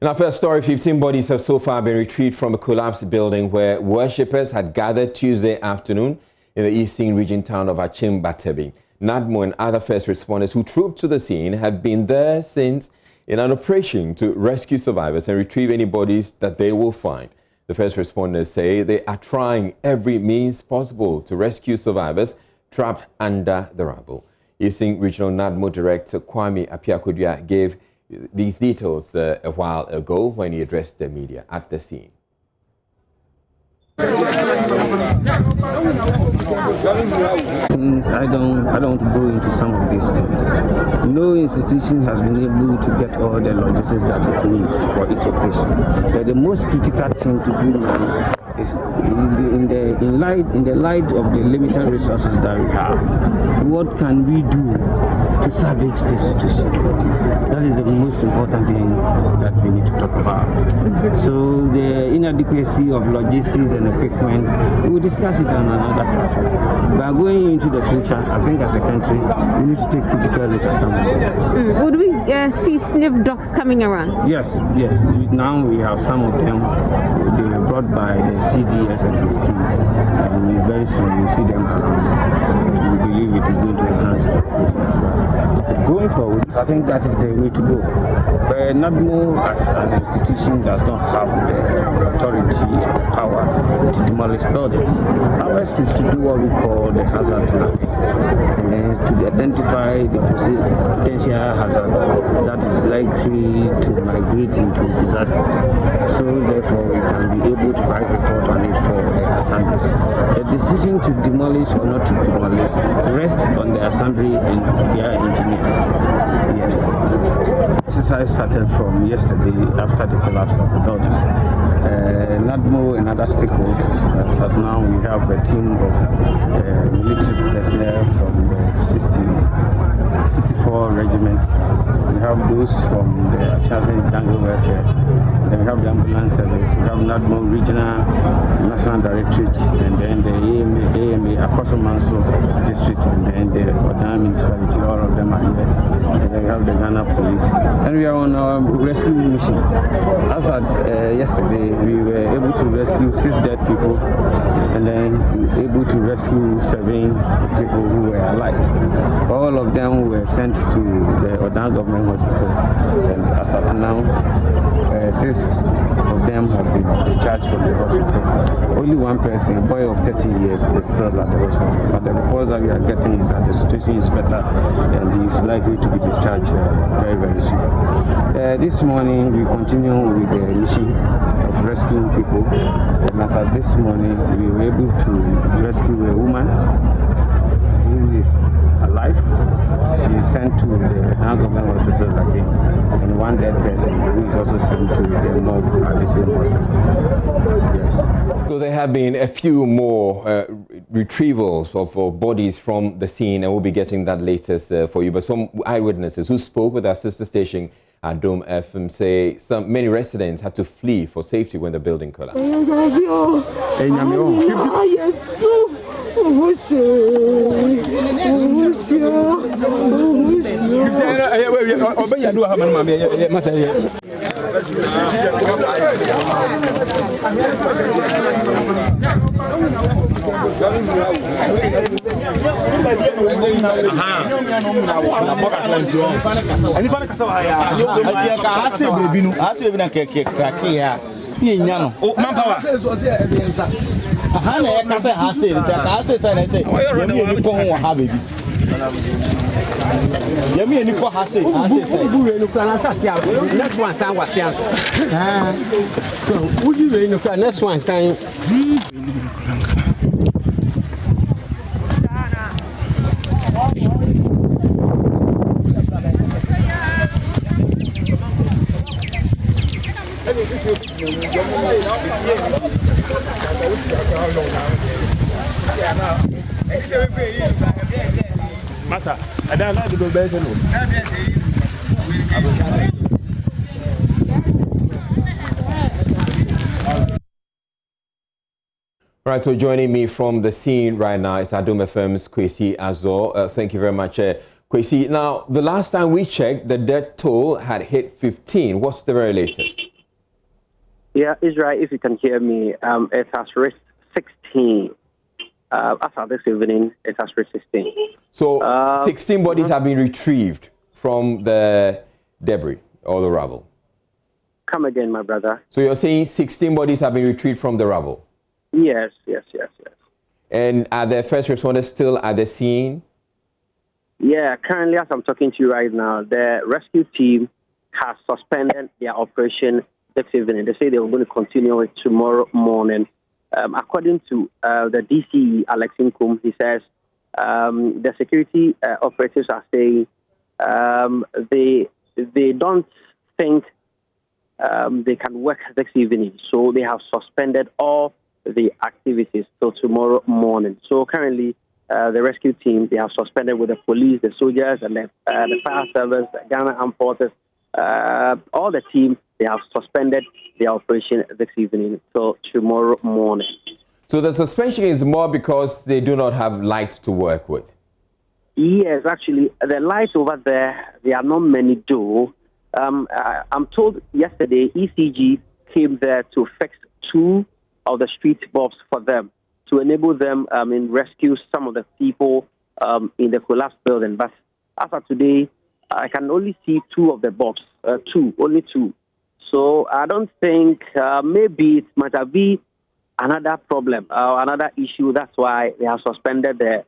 In our first story, 15 bodies have so far been retrieved from a collapsed building where worshippers had gathered Tuesday afternoon in the eastern region town of Achimbatebi. NADMO and other first responders who trooped to the scene have been there since in an operation to rescue survivors and retrieve any bodies that they will find. The first responders say they are trying every means possible to rescue survivors trapped under the rubble. Eastern Regional NADMO Director Kwame Apiakodua gave these details a while ago when he addressed the media at the scene. I don't want to go into some of these things. No institution has been able to get all the logistics that it needs for its operation. But the most critical thing to do now is in the light of the limited resources that we have, what can we do to salvage the situation? That is the most important thing that we need to talk about. So the inadequacy of logistics and equipment, we will discuss it on another platform. But going into the future, I think as a country, we need to take critical look at some of these things. Would we see sniff dogs coming around? Yes. Now we have some of them. They were brought by the CDS and his team. And very soon we'll see them around. We believe it is going to enhance the operation as well. Going forward, I think that is the way to go. But NADMO as an institution does not have the authority and the power to demolish buildings. Ours is to do what we call the hazard mapping, and then to identify the potential hazard that is likely to migrate into disasters. So therefore we can be able to write a report on it for the assemblies. The decision to demolish or not to demolish rests on the assembly and their engineers. Yes. Exercise started from yesterday after the collapse of the building. NADMO and other stakeholders. So now we have a team of military personnel from the 64 Regiment. We have those from the Chasen Jungle Welfare. Then we have the ambulance service. We have NADMO Regional National Directorate, and then the AMA Akoso Manso District, and then the Odam Municipality. All of them are here. And then we have the Ghana Police. And we are on our rescue mission. As at yesterday, we were able to rescue 6 dead people, and then we were able to rescue 7 people who were alive. All of them were sent to the Odam Government Hospital, and as at now, 6 of them have been discharged from the hospital. Only one person, a boy of 30 years, is still at the hospital. But the reports that we are getting is that the situation is better and he is likely to be discharged very, very soon. This morning, we continue with the mission of rescuing people. And as of this morning, we were able to rescue a woman who is alive. She is sent to the government hospital again, and one dead person who is also sent to the morgue at the same hospital. Yes. So there have been a few more retrievals of bodies from the scene, and we'll be getting that latest for you. But some eyewitnesses who spoke with our sister station at Dome FM say many residents had to flee for safety when the building collapsed. Masa, ada nak duduk biasa ni. All right, so joining me from the scene right now is Adom FM's Kwesi Azor. Thank you very much, Kwesi. Now, the last time we checked, the death toll had hit 15. What's the very latest? Yeah, Israel, if you can hear me, it has reached 16. After this evening, it has reached 16. So 16 bodies have been retrieved from the debris or the rubble. Come again, my brother. So you're saying 16 bodies have been retrieved from the rubble? Yes. And are the first responders still at the scene? Yeah, currently as I'm talking to you right now, the rescue team has suspended their operation this evening. They say they were going to continue it tomorrow morning. According to the DCE, Alex Inkum, he says the security operators are saying they don't think they can work this evening. So they have suspended all the activities till tomorrow morning. So currently, the rescue team, they have suspended with the police, the soldiers, and the fire service, the Ghana Armed Forces, all the teams, they have suspended their operation this evening till tomorrow morning. So the suspension is more because they do not have lights to work with? Yes, actually, the lights over there, there are not many though. I'm told yesterday ECG came there to fix 2 of the street bulbs for them to enable them rescue some of the people in the collapsed building. But as of today, I can only see 2 of the bulbs, only 2. So I don't think maybe it might have been another problem, another issue. That's why they have suspended the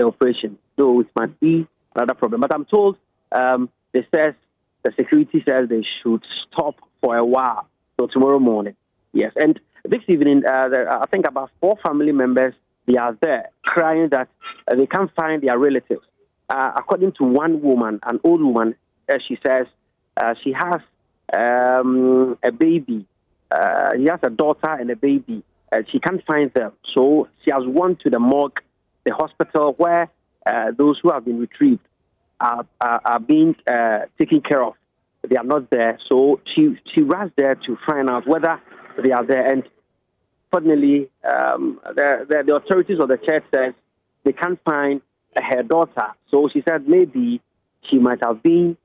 operation. So it might be another problem. But I'm told the security says they should stop for a while till tomorrow morning. Yes, and this evening, I think about 4 family members, they are there crying that they can't find their relatives. According to one woman, an old woman, she says she has a baby. He has a daughter and a baby. She can't find them. So she has gone to the morgue, the hospital, where those who have been retrieved are being taken care of. They are not there. So she rushed there to find out whether they are there. And fortunately, the authorities of the church says they can't find her daughter. So she said maybe she might have been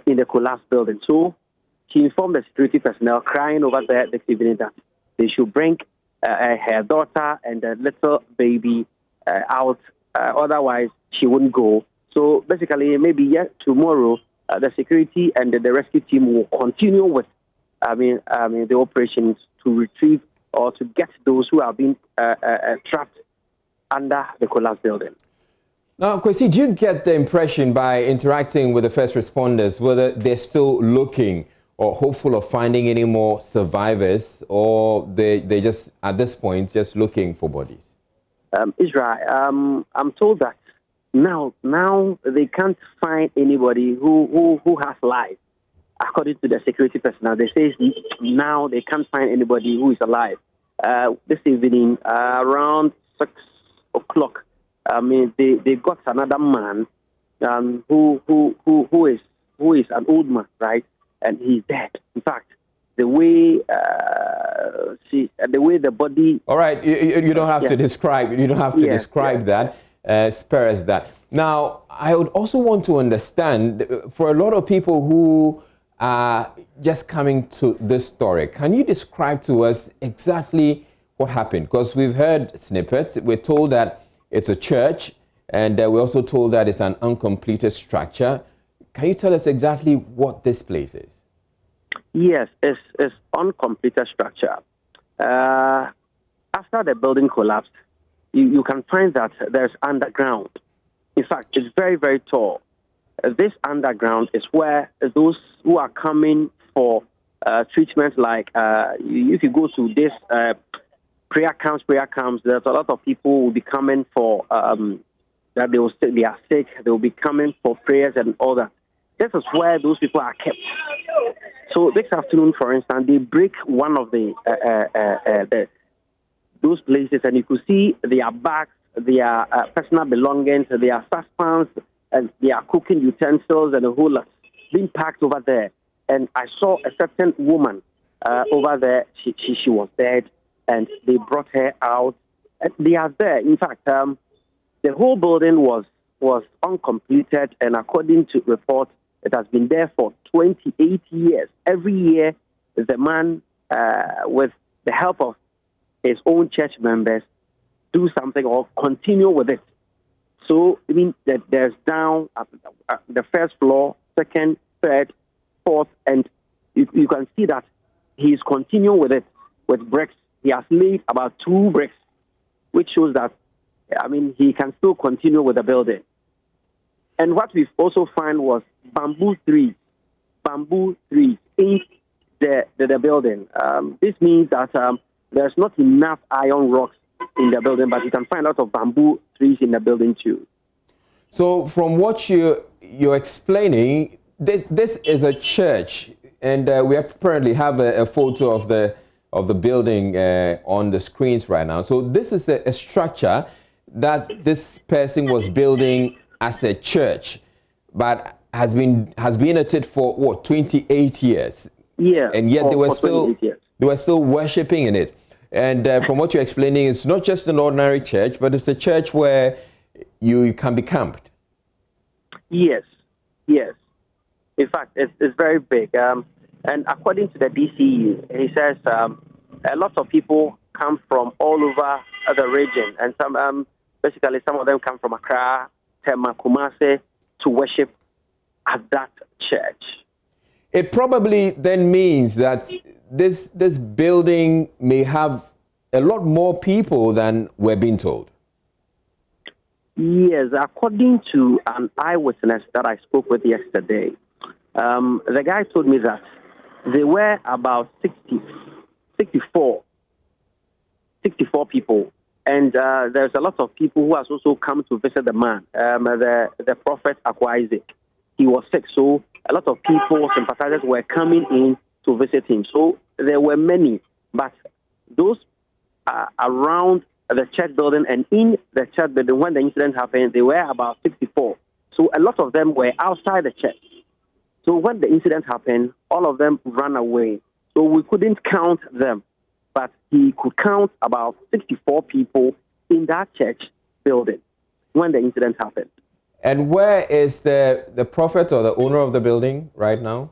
in the collapsed building. So she informed the security personnel crying over there this evening that they should bring her daughter and the little baby out. Otherwise, she wouldn't go. So basically, maybe tomorrow, the security and the rescue team will continue with the operations to retrieve or to get those who have been trapped under the collapsed building. Now, Kwesi, do you get the impression by interacting with the first responders whether they're still looking or hopeful of finding any more survivors, or they just, at this point, just looking for bodies? Israel, I'm told that now they can't find anybody who has life. According to the security personnel, they say now they can't find anybody who is alive. This evening, around 6 o'clock, they got another man who is an old man, right? And he's dead. In fact, the way the body. All right, you don't have to describe. You don't have to describe that. Spare us that. Now, I would also want to understand, for a lot of people who are just coming to this story, can you describe to us exactly what happened? Because we've heard snippets. We're told that it's a church, and we're also told that it's an uncompleted structure. Can you tell us exactly what this place is? Yes, it's uncompleted structure. After the building collapsed, you can find that there's underground. In fact, it's very, very tall. This underground is where those who are coming for treatment, like if you go to this prayer camps, there's a lot of people who will be coming for that they are sick. They will be coming for prayers and all that. This is where those people are kept. So this afternoon, for instance, they break one of those places, and you could see their bags, their personal belongings, their saucepans, and their cooking utensils, and a whole lot being packed over there. And I saw a certain woman over there. She was dead, and they brought her out. And they are there. In fact, the whole building was uncompleted, and according to reports, it has been there for 28 years. Every year, the man with the help of his own church members, do something or continue with it. So, I mean, that there's down the first floor, second, third, fourth, and you can see that he's continuing with it with bricks. He has laid about 2 bricks, which shows that, I mean, he can still continue with the building. And what we've also found was bamboo trees in the building. This means that there's not enough iron rocks in the building, but you can find a lot of bamboo trees in the building too. So from what you're explaining, this is a church, and we apparently have a photo of the building on the screens right now. So this is a structure that this person was building as a church, but has been at it for what, 28 years? Yeah. And yet they were still worshiping in it. And from what you're explaining, it's not just an ordinary church, but it's a church where you can be camped. Yes. In fact, it's very big. And according to the DCE, he says a lot of people come from all over the region, and some of them come from Accra, Tema, Kumasi to worship at that church. It probably then means that this building may have a lot more people than we're being told. Yes, according to an eyewitness that I spoke with yesterday, the guy told me that there were about 64 people. And there's a lot of people who has also come to visit the man, the prophet Akwa Isaac. He was sick, so a lot of people, sympathizers, were coming in to visit him. So there were many, but those around the church building and in the church building, when the incident happened, they were about 64. So a lot of them were outside the church. So when the incident happened, all of them ran away. So we couldn't count them, but he could count about 64 people in that church building when the incident happened. And where is the prophet or the owner of the building right now?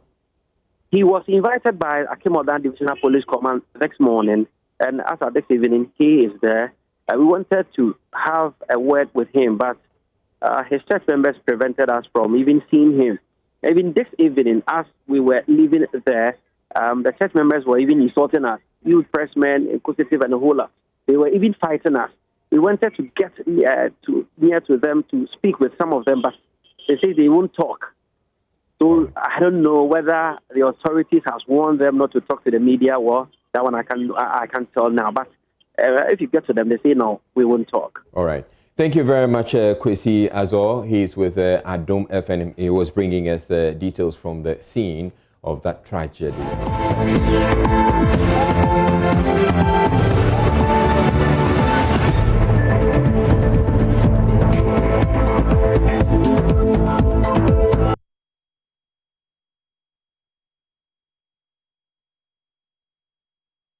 He was invited by Akimodan Divisional Police Command next morning, and as of this evening, he is there. We wanted to have a word with him, but his church members prevented us from even seeing him. Even this evening, as we were leaving there, the church members were even insulting us. Youth, pressmen, inquisitive, and a whole lot. They were even fighting us. We wanted to get near to them to speak with some of them, but they say they won't talk. So I don't know whether the authorities has warned them not to talk to the media. Well, that one I can't tell now. But if you get to them, they say no, we won't talk. All right. Thank you very much, Kwesi Azor. He's with Adom FM. He was bringing us details from the scene of that tragedy.